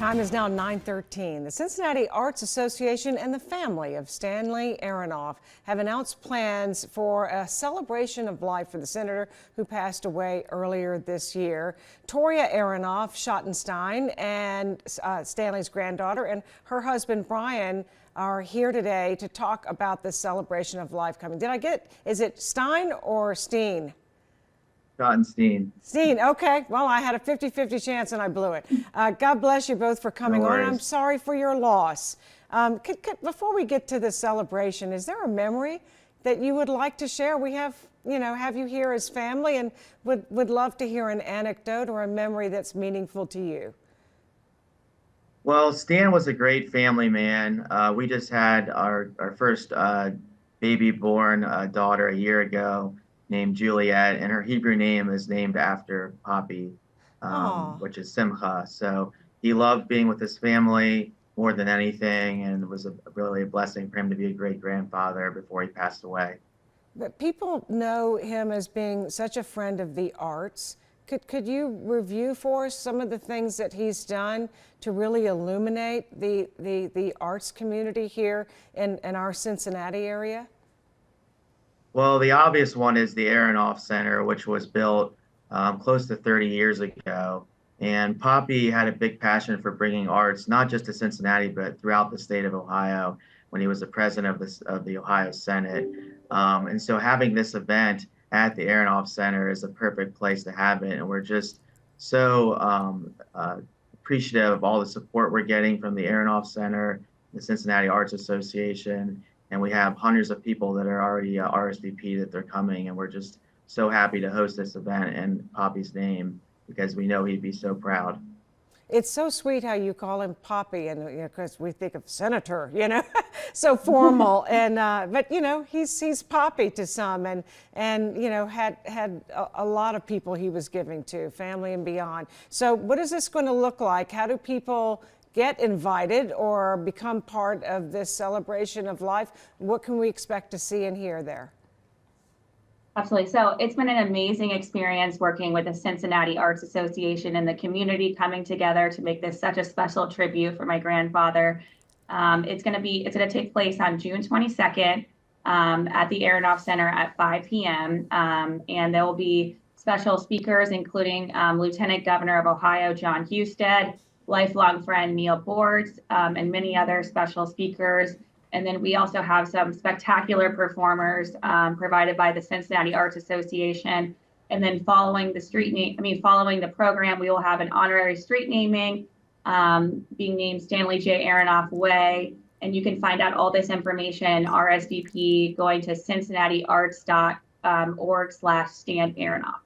Time is now 9:13. The Cincinnati Arts Association and the family of Stanley Aronoff have announced plans for a celebration of life for the senator who passed away earlier this year. Toria Aronoff Schottenstein and Stanley's granddaughter and her husband Brian are here today to talk about this celebration of life coming. Is it Stein or Steen? Schottenstein. Steen, okay. Well, I had a 50-50 chance and I blew it. God bless you both for coming on. I'm sorry for your loss. Before we get to the celebration, is there a memory that you would like to share? We have you here as family and would love to hear an anecdote or a memory that's meaningful to you. Well, Stan was a great family man. We just had our first baby born daughter a year ago, named Juliet, and her Hebrew name is named after Poppy, which is Simcha. So he loved being with his family more than anything, and it was really a blessing for him to be a great grandfather before he passed away. But people know him as being such a friend of the arts. Could you review for us some of the things that he's done to really illuminate the arts community here in our Cincinnati area? Well, the obvious one is the Aronoff Center, which was built close to 30 years ago. And Poppy had a big passion for bringing arts, not just to Cincinnati, but throughout the state of Ohio when he was the president of the Ohio Senate. And so having this event at the Aronoff Center is a perfect place to have it. And we're just so appreciative of all the support we're getting from the Aronoff Center, the Cincinnati Arts Association. And we have hundreds of people that are already RSVP that they're coming, and we're just so happy to host this event in Poppy's name because we know he'd be so proud. It's so sweet how you call him Poppy, and because we think of senator, so formal. And but he's Poppy to some, and had a lot of people he was giving to, family and beyond. So what is this going to look like? How do people get invited or become part of this celebration of life? What can we expect to see and hear there? Absolutely. So it's been an amazing experience working with the Cincinnati Arts Association and the community coming together to make this such a special tribute for my grandfather. It's going to take place on June 22nd at the Aronoff Center at 5 p.m. And there will be special speakers, including Lieutenant Governor of Ohio, John Husted, lifelong friend Neil Boards, and many other special speakers. And then we also have some spectacular performers provided by the Cincinnati Arts Association. And then following the program, we will have an honorary street naming being named Stanley J. Aronoff Way. And you can find out all this information, RSVP, going to cincinnatiarts.org/Stan Aronoff.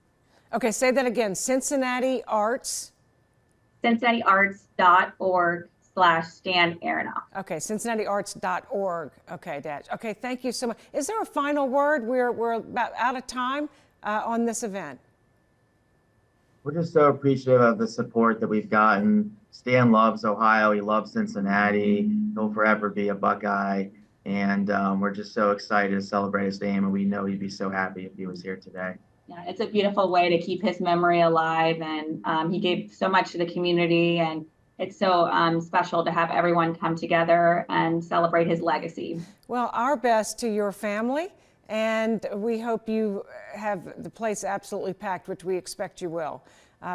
Okay, say that again, cincinnatiarts.org/Stan Aronoff. Okay, cincinnatiarts.org. Okay, Dad. Okay, thank you so much. Is there a final word? We're about out of time on this event. We're just so appreciative of the support that we've gotten. Stan loves Ohio. He loves Cincinnati. He'll forever be a Buckeye. And we're just so excited to celebrate his name. And we know he'd be so happy if he was here today. Yeah, it's a beautiful way to keep his memory alive. And he gave so much to the community. And it's so special to have everyone come together and celebrate his legacy. Well, our best to your family. And we hope you have the place absolutely packed, which we expect you will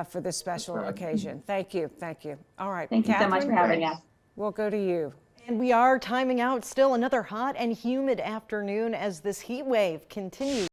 for this special occasion. Thank you. Thank you. All right. Thank you so much for having us. We'll go to you. And we are timing out. Still another hot and humid afternoon as this heat wave continues.